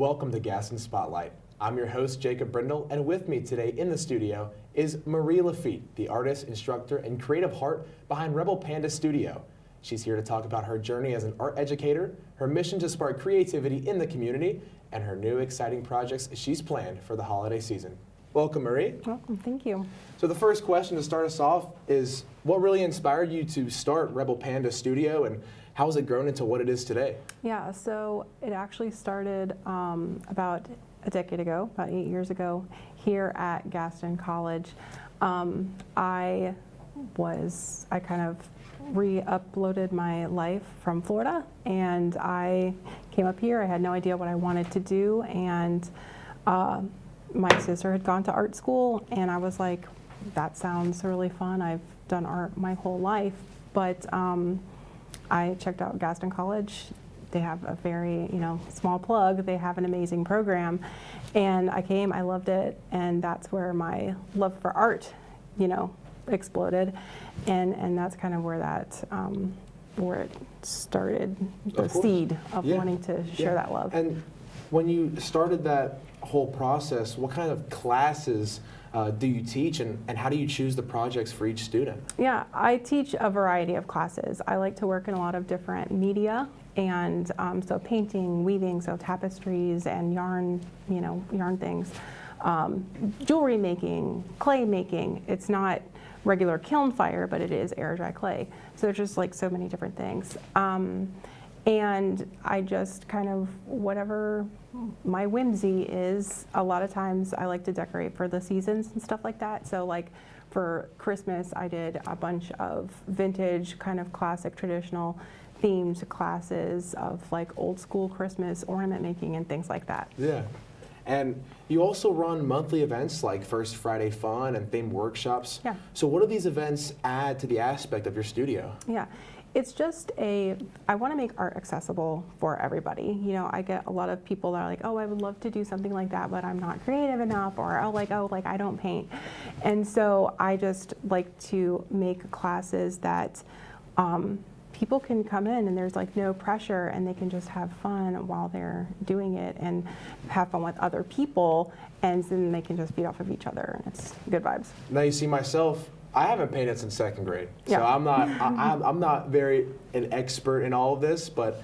welcome to Gaston Spotlight. I'm your host, Jacob Brindle, and with me today in the studio is Marie Lafitte, the artist, instructor, and creative heart behind Rebel Panda Studio. She's here to talk about her journey as an art educator, her mission to spark creativity in the community, and her new exciting projects she's planned for the holiday season. Welcome, Marie. Welcome, thank you. So the first question to start us off is, what really inspired you to start Rebel Panda Studio, and how has it grown into what it is today? Yeah, so it actually started about a decade ago, about 8 years ago, here at Gaston College. I kind of re-uploaded my life from Florida, and I came up here. I had no idea what I wanted to do, and my sister had gone to art school, and I was like, that sounds really fun. I've done art my whole life, but I checked out Gaston College. They have a very, small plug. They have an amazing program, and I came. I loved it, and that's where my love for art, exploded, and that's kind of where where it started, the seed of wanting to share that love. And when you started that whole process, what kind of classes do you teach, and how do you choose the projects for each student? Yeah, I teach a variety of classes. I like to work in a lot of different media, and so painting, weaving, so tapestries and yarn, yarn things, jewelry making, clay making. It's not regular kiln fire, but it is air dry clay. So there's just like so many different things. And I just kind of, whatever my whimsy is, a lot of times I like to decorate for the seasons and stuff like that. So like for Christmas, I did a bunch of vintage, kind of classic, traditional themed classes of like old school Christmas ornament making and things like that. Yeah. And you also run monthly events like First Friday Fun and themed workshops. Yeah. So what do these events add to the aspect of your studio? Yeah. It's just I want to make art accessible for everybody. I get a lot of people that are like, oh, I would love to do something like that, but I'm not creative enough, or I don't paint. And so I just like to make classes that people can come in and there's like no pressure, and they can just have fun while they're doing it and have fun with other people, and then they can just feed off of each other, and it's good vibes. Now you see myself, I haven't painted since second grade, so Yeah. I'm not very an expert in all of this, but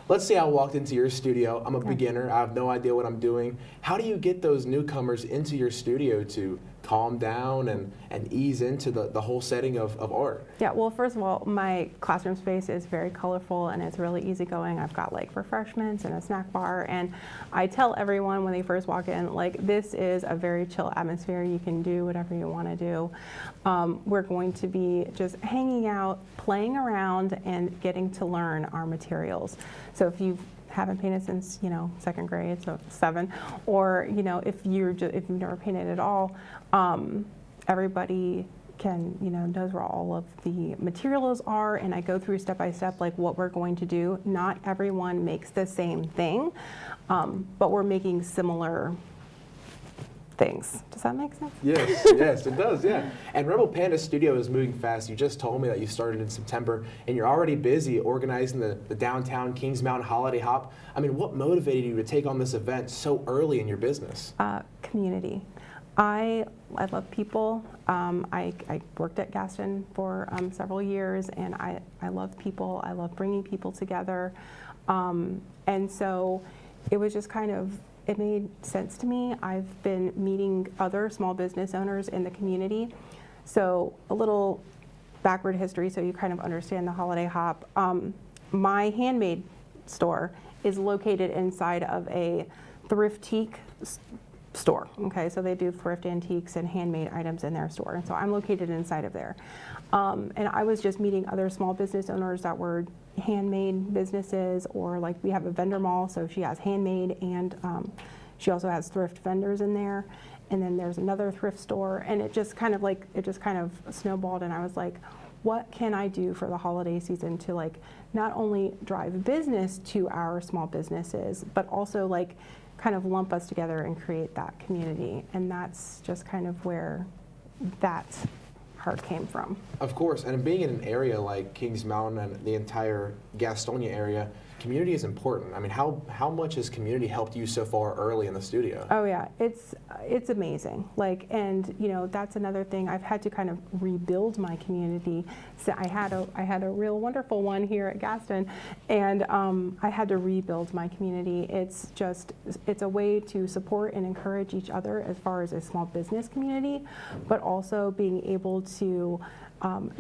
let's say I walked into your studio. I'm a beginner. I have no idea what I'm doing. How do you get those newcomers into your studio to calm down and ease into the whole setting of art? Yeah, well, first of all, my classroom space is very colorful and it's really easygoing. I've got like refreshments and a snack bar, and I tell everyone when they first walk in, like, this is a very chill atmosphere. You can do whatever you want to do. We're going to be just hanging out, playing around, and getting to learn our materials. So if you haven't painted since second grade, so 7, or if you've never painted at all, everybody knows where all of the materials are, and I go through step by step like what we're going to do. Not everyone makes the same thing, but we're making similar things. Does that make sense? Yes, it does, yeah. And Rebel Panda Studio is moving fast. You just told me that you started in September, and you're already busy organizing the downtown Kings Mountain Holiday Hop. I mean, what motivated you to take on this event so early in your business? Community. I love people. I worked at Gaston for several years, and I love people. I love bringing people together. And so it was just kind of, it made sense to me. I've been meeting other small business owners in the community. So a little backward history so you kind of understand the Holiday Hop. My handmade store is located inside of a thriftique store. Okay, so they do thrift antiques and handmade items in their store. And so I'm located inside of there. And I was just meeting other small business owners that were handmade businesses, or like we have a vendor mall, so she has handmade, and she also has thrift vendors in there. And then there's another thrift store, and it just kind of snowballed, and I was like, what can I do for the holiday season to like not only drive business to our small businesses, but also like kind of lump us together and create that community. And that's just kind of where that heart came from. Of course, and being in an area like Kings Mountain and the entire Gastonia area, community is important. I mean, how much has community helped you so far early in the studio? Oh yeah, it's amazing. Like, and you know, that's another thing. I've had to kind of rebuild my community. So I had a real wonderful one here at Gaston, and I had to rebuild my community. It's a way to support and encourage each other as far as a small business community, but also being able to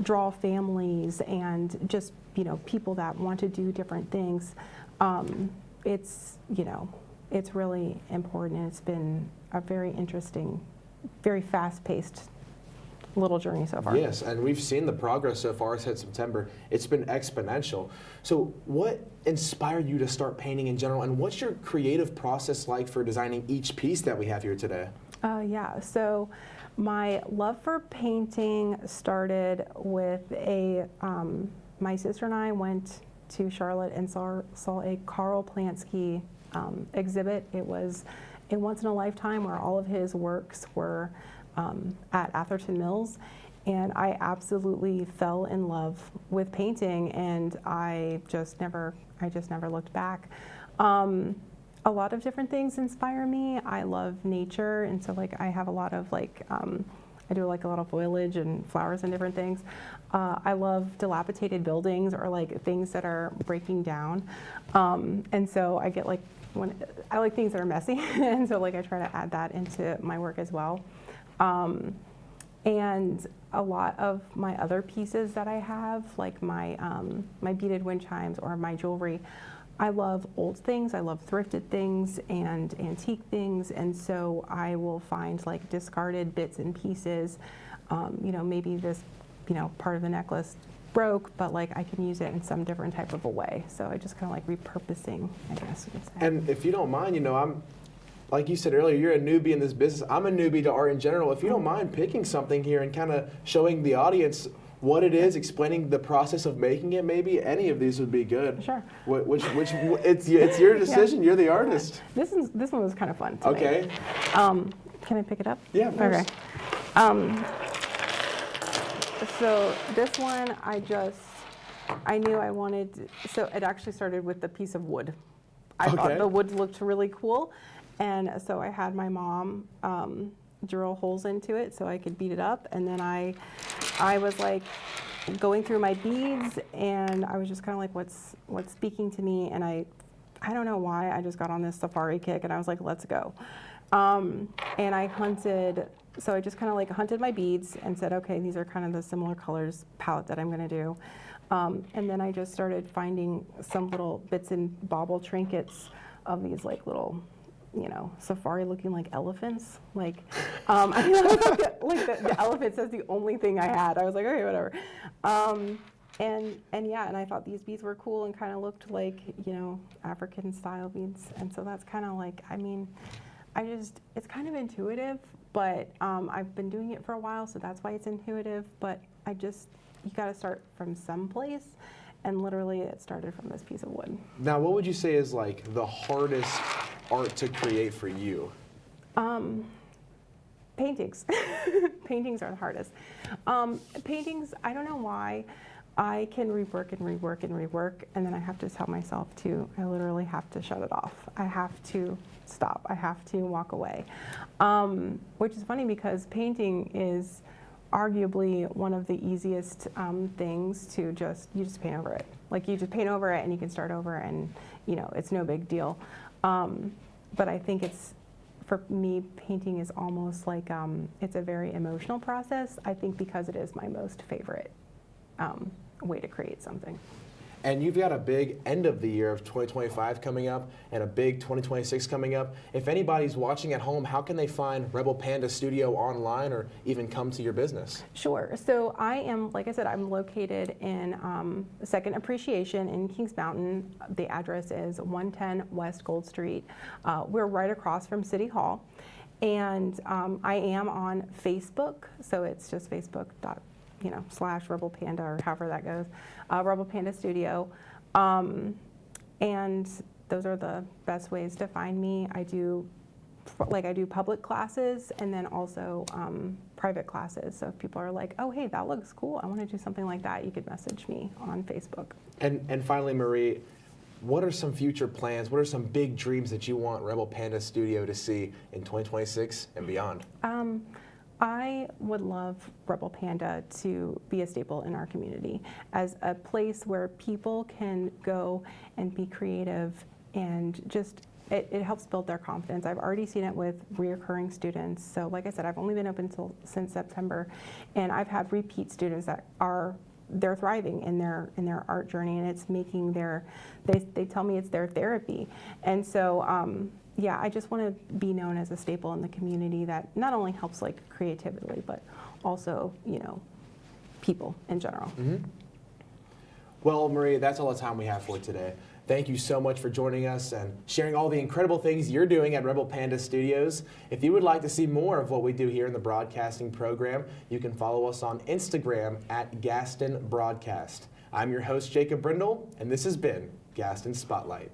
draw families and just, you know, people that want to do different things. It's, you know, it's really important, and it's been a very interesting, very fast-paced little journey so far. Yes, and we've seen the progress so far since September. It's been exponential. So what inspired you to start painting in general, and what's your creative process like for designing each piece that we have here today? Yeah, so my love for painting started with my sister and I went to Charlotte and saw a Karl Plansky exhibit. It was a once-in-a-lifetime where all of his works were at Atherton Mills, and I absolutely fell in love with painting, and I just never looked back. A lot of different things inspire me. I love nature, and so like I have a lot of like I do like a lot of foliage and flowers and different things. I love dilapidated buildings or like things that are breaking down, and so I get like I like things that are messy, and so like I try to add that into my work as well. And a lot of my other pieces that I have, like my beaded wind chimes or my jewelry, I love old things, I love thrifted things and antique things, and so I will find like discarded bits and pieces. You know, maybe this, you know, part of the necklace broke, but like I can use it in some different type of a way. So I just kind of like repurposing, I guess you could say. And if you don't mind, you know, like you said earlier, you're a newbie in this business. I'm a newbie to art in general. If you don't mind picking something here and kind of showing the audience what it is, explaining the process of making it, maybe any of these would be good. Sure. Which it's your decision. Yeah. You're the artist. This one was kind of fun to Okay. make. Can I pick it up? Yeah, of course. Okay. So this one, I knew I wanted. So it actually started with the piece of wood. I thought the wood looked really cool, and so I had my mom drill holes into it so I could beat it up, and then I was like going through my beads, and I was just kind of like, what's speaking to me, and I don't know why, I just got on this safari kick, and I was like, let's go, and I hunted. So I just kind of like hunted my beads and said, okay, these are kind of the similar colors palette that I'm going to do. And then I just started finding some little bits and bauble trinkets of these like little, you know, safari looking like elephants. Like, I mean, like the elephants is the only thing I had. I was like, okay, whatever. And yeah, and I thought these beads were cool and kind of looked like, you know, African style beads. And so that's kind of like, I mean, it's kind of intuitive, but I've been doing it for a while, so that's why it's intuitive. But you got to start from someplace, and literally it started from this piece of wood. Now, what would you say is like the hardest art to create for you? Paintings. Paintings are the hardest. Paintings, I don't know why. I can rework and rework and rework, and then I have to tell myself I literally have to shut it off. I have to stop. I have to walk away. Which is funny because painting is arguably one of the easiest things to you just paint over it. Like you just paint over it and you can start over, and you know, it's no big deal. But I think for me, painting is almost like it's a very emotional process. I think because it is my most favorite way to create something. And you've got a big end of the year of 2025 coming up and a big 2026 coming up. If anybody's watching at home, how can they find Rebel Panda Studio online or even come to your business? Sure. So I am, like I said, I'm located in Second Appreciation in Kings Mountain. The address is 110 West Gold Street. We're right across from City Hall. And I am on Facebook, so it's just facebook.com/ Rebel Panda, or however that goes, Rebel Panda Studio. And those are the best ways to find me. I do public classes and then also private classes. So if people are like, oh, hey, that looks cool, I want to do something like that, you could message me on Facebook. And finally, Marie, what are some future plans? What are some big dreams that you want Rebel Panda Studio to see in 2026 and beyond? I would love Rebel Panda to be a staple in our community as a place where people can go and be creative and just it helps build their confidence. I've already seen it with reoccurring students. So like I said, I've only been open since September, and I've had repeat students that they're thriving in their art journey, and it's making they tell me it's their therapy. And so yeah, I just want to be known as a staple in the community that not only helps like creatively, but also, people in general. Mm-hmm. Well, Marie, that's all the time we have for today. Thank you so much for joining us and sharing all the incredible things you're doing at Rebel Panda Studios. If you would like to see more of what we do here in the broadcasting program, you can follow us on Instagram at Gaston Broadcast. I'm your host, Jacob Brindle, and this has been Gaston Spotlight.